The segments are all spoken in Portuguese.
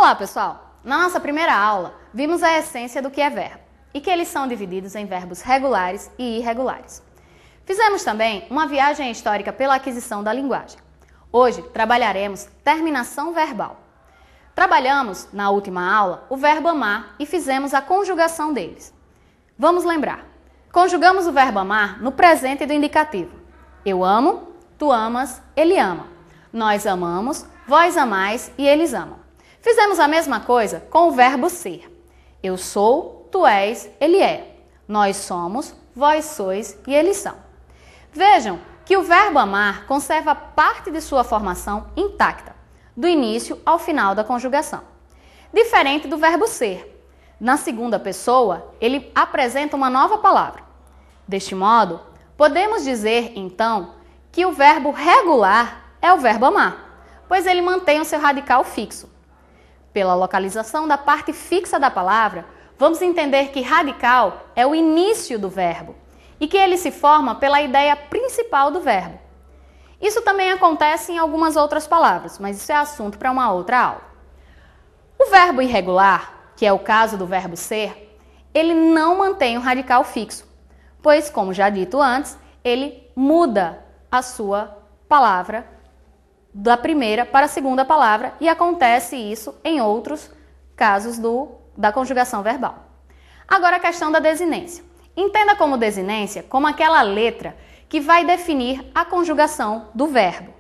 Olá, pessoal! Na nossa primeira aula, vimos a essência do que é verbo e que eles são divididos em verbos regulares e irregulares. Fizemos também uma viagem histórica pela aquisição da linguagem. Hoje, trabalharemos terminação verbal. Trabalhamos, na última aula, o verbo amar e fizemos a conjugação deles. Vamos lembrar. Conjugamos o verbo amar no presente do indicativo. Eu amo, tu amas, ele ama. Nós amamos, vós amais e eles amam. Fizemos a mesma coisa com o verbo ser. Eu sou, tu és, ele é. Nós somos, vós sois e eles são. Vejam que o verbo amar conserva parte de sua formação intacta, do início ao final da conjugação. Diferente do verbo ser. Na segunda pessoa, ele apresenta uma nova palavra. Deste modo, podemos dizer, então, que o verbo regular é o verbo amar, pois ele mantém o seu radical fixo. Pela localização da parte fixa da palavra, vamos entender que radical é o início do verbo e que ele se forma pela ideia principal do verbo. Isso também acontece em algumas outras palavras, mas isso é assunto para uma outra aula. O verbo irregular, que é o caso do verbo ser, ele não mantém o radical fixo, pois, como já dito antes, ele muda a sua palavra da primeira para a segunda palavra e acontece isso em outros casos da conjugação verbal. Agora a questão da desinência. Entenda como desinência como aquela letra que vai definir a conjugação do verbo.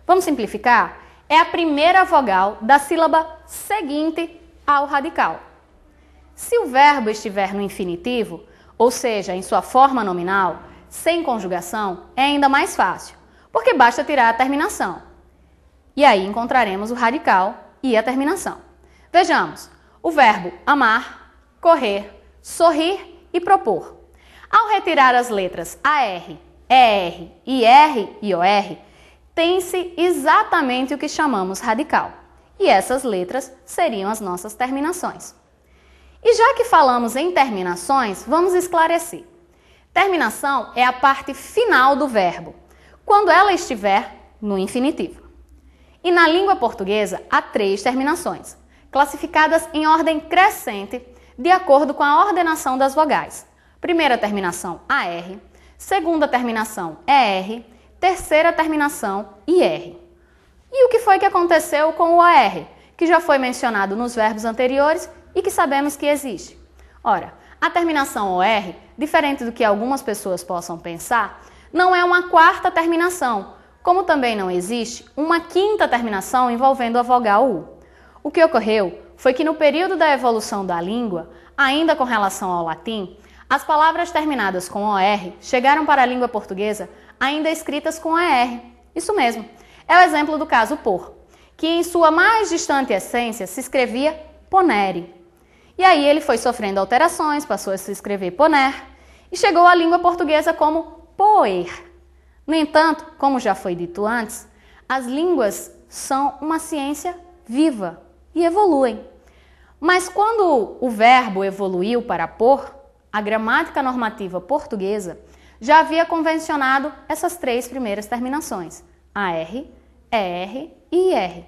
Vamos simplificar? É a primeira vogal da sílaba seguinte ao radical. Se o verbo estiver no infinitivo, ou seja, em sua forma nominal, sem conjugação, é ainda mais fácil, porque basta tirar a terminação. E aí encontraremos o radical e a terminação. Vejamos, o verbo amar, correr, sorrir e propor. Ao retirar as letras AR, ER, IR e OR, tem-se exatamente o que chamamos radical. E essas letras seriam as nossas terminações. E já que falamos em terminações, vamos esclarecer. Terminação é a parte final do verbo, quando ela estiver no infinitivo. E na língua portuguesa há 3 terminações, classificadas em ordem crescente, de acordo com a ordenação das vogais. Primeira terminação AR, segunda terminação ER, terceira terminação IR. E o que foi que aconteceu com o OR, que já foi mencionado nos verbos anteriores e que sabemos que existe? Ora, a terminação OR, diferente do que algumas pessoas possam pensar, não é uma quarta terminação, como também não existe uma quinta terminação envolvendo a vogal U. O que ocorreu foi que no período da evolução da língua, ainda com relação ao latim, as palavras terminadas com OR chegaram para a língua portuguesa ainda escritas com ER. Isso mesmo, é o exemplo do caso por, que em sua mais distante essência se escrevia ponere. E aí ele foi sofrendo alterações, passou a se escrever poner e chegou à língua portuguesa como poer. No entanto, como já foi dito antes, as línguas são uma ciência viva e evoluem. Mas quando o verbo evoluiu para por, a gramática normativa portuguesa já havia convencionado essas 3 primeiras terminações, AR, ER e IR,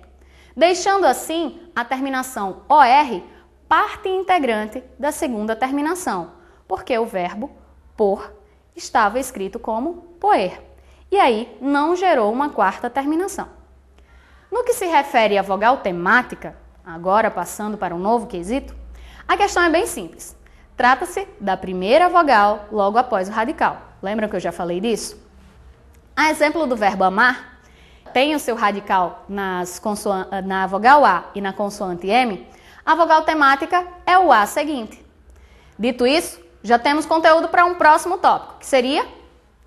deixando assim a terminação OR parte integrante da segunda terminação, porque o verbo por estava escrito como poer. E aí não gerou uma quarta terminação. No que se refere à vogal temática, agora passando para um novo quesito, a questão é bem simples. Trata-se da primeira vogal logo após o radical. Lembram que eu já falei disso? A exemplo do verbo amar, tem o seu radical na vogal A e na consoante M, a vogal temática é o A seguinte. Dito isso, já temos conteúdo para um próximo tópico, que seria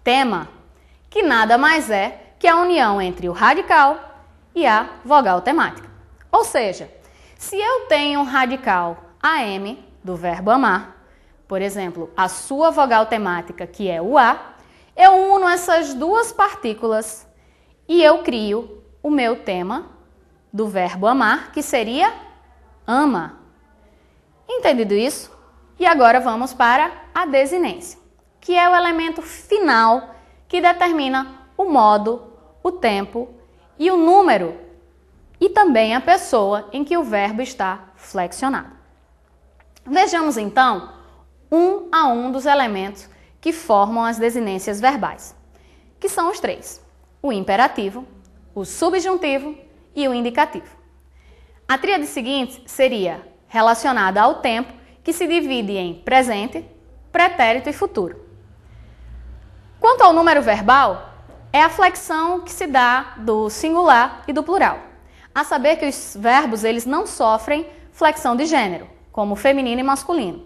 tema, que nada mais é que a união entre o radical e a vogal temática. Ou seja, se eu tenho um radical AM do verbo amar, por exemplo, a sua vogal temática, que é o A, eu uno essas 2 partículas e eu crio o meu tema do verbo amar, que seria ama. Entendido isso? E agora vamos para a desinência, que é o elemento final que determina o modo, o tempo e o número e também a pessoa em que o verbo está flexionado. Vejamos então um a um dos elementos que formam as desinências verbais, que são os três: o imperativo, o subjuntivo e o indicativo. A tríade seguinte seria relacionada ao tempo, que se divide em presente, pretérito e futuro. Quanto ao número verbal, é a flexão que se dá do singular e do plural, a saber que os verbos eles não sofrem flexão de gênero, como feminino e masculino.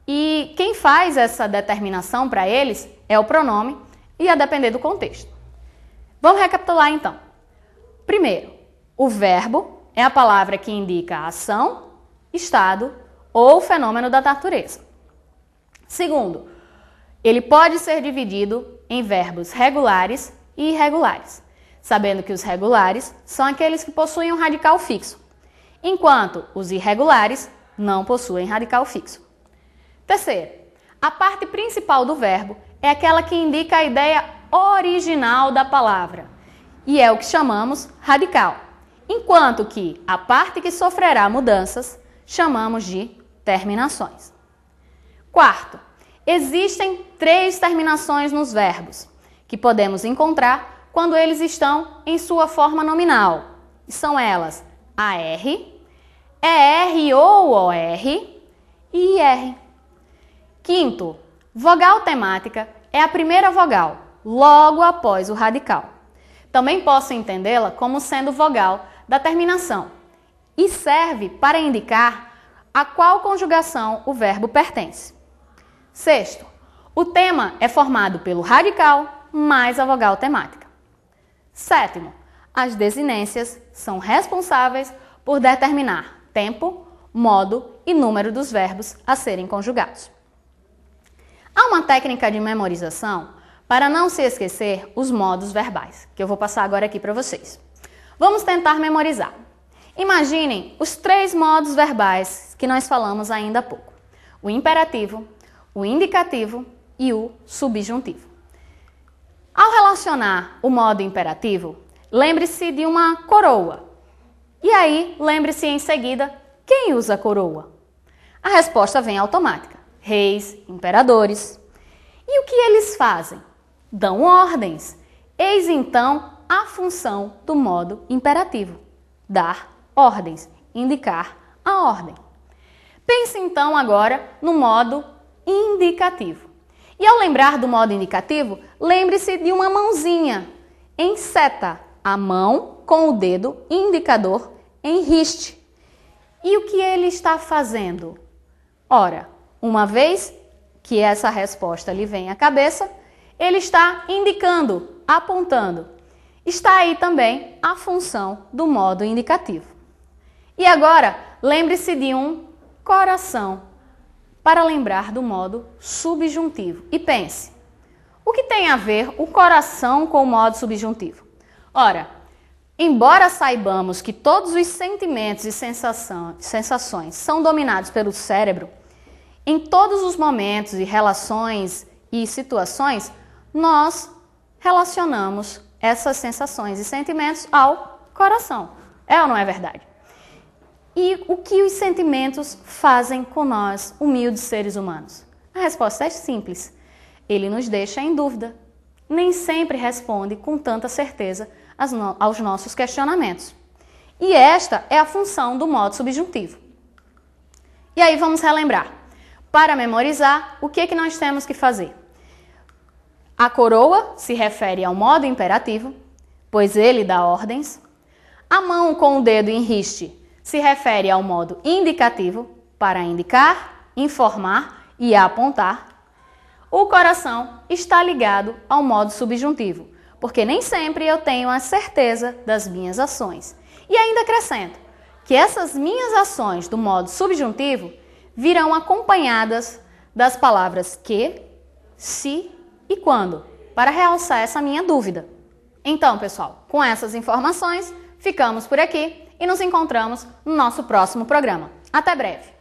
E quem faz essa determinação para eles é o pronome e a depender do contexto. Vamos recapitular então. Primeiro, o verbo é a palavra que indica a ação, estado ou fenômeno da natureza. Segundo, ele pode ser dividido em verbos regulares e irregulares, sabendo que os regulares são aqueles que possuem um radical fixo, enquanto os irregulares não possuem radical fixo. Terceiro, a parte principal do verbo é aquela que indica a ideia original da palavra, e é o que chamamos radical, enquanto que a parte que sofrerá mudanças chamamos de terminações. Quarto, existem 3 terminações nos verbos, que podemos encontrar quando eles estão em sua forma nominal. E são elas AR, ER ou OR e IR. Quinto, vogal temática é a primeira vogal, logo após o radical. Também posso entendê-la como sendo vogal da terminação e serve para indicar a qual conjugação o verbo pertence. Sexto, o tema é formado pelo radical mais a vogal temática. Sétimo, as desinências são responsáveis por determinar tempo, modo e número dos verbos a serem conjugados. Há uma técnica de memorização para não se esquecer os modos verbais, que eu vou passar agora aqui para vocês. Vamos tentar memorizar. Imaginem os 3 modos verbais que nós falamos ainda há pouco: o imperativo, o indicativo e o subjuntivo. Ao relacionar o modo imperativo, lembre-se de uma coroa. E aí, lembre-se em seguida quem usa a coroa. A resposta vem automática: reis, imperadores. E o que eles fazem? Dão ordens. Eis então a função do modo imperativo: dar ordens, indicar a ordem. Pense então agora no modo indicativo. E ao lembrar do modo indicativo, lembre-se de uma mãozinha em seta, a mão com o dedo indicador em riste. E o que ele está fazendo? Ora, uma vez que essa resposta lhe vem à cabeça, ele está indicando, apontando. Está aí também a função do modo indicativo. E agora, lembre-se de um coração para lembrar do modo subjuntivo. E pense, o que tem a ver o coração com o modo subjuntivo? Ora, embora saibamos que todos os sentimentos e sensações são dominados pelo cérebro, em todos os momentos e relações e situações, nós relacionamos essas sensações e sentimentos ao coração. É ou não é verdade? E o que os sentimentos fazem com nós, humildes seres humanos? A resposta é simples. Ele nos deixa em dúvida. Nem sempre responde com tanta certeza aos nossos questionamentos. E esta é a função do modo subjuntivo. E aí vamos relembrar. Para memorizar, o que é que nós temos que fazer? A coroa se refere ao modo imperativo, pois ele dá ordens. A mão com o dedo em riste se refere ao modo indicativo, para indicar, informar e apontar. O coração está ligado ao modo subjuntivo, porque nem sempre eu tenho a certeza das minhas ações. E ainda acrescento que essas minhas ações do modo subjuntivo virão acompanhadas das palavras que, se e quando, para realçar essa minha dúvida. Então, pessoal, com essas informações, ficamos por aqui e nos encontramos no nosso próximo programa. Até breve!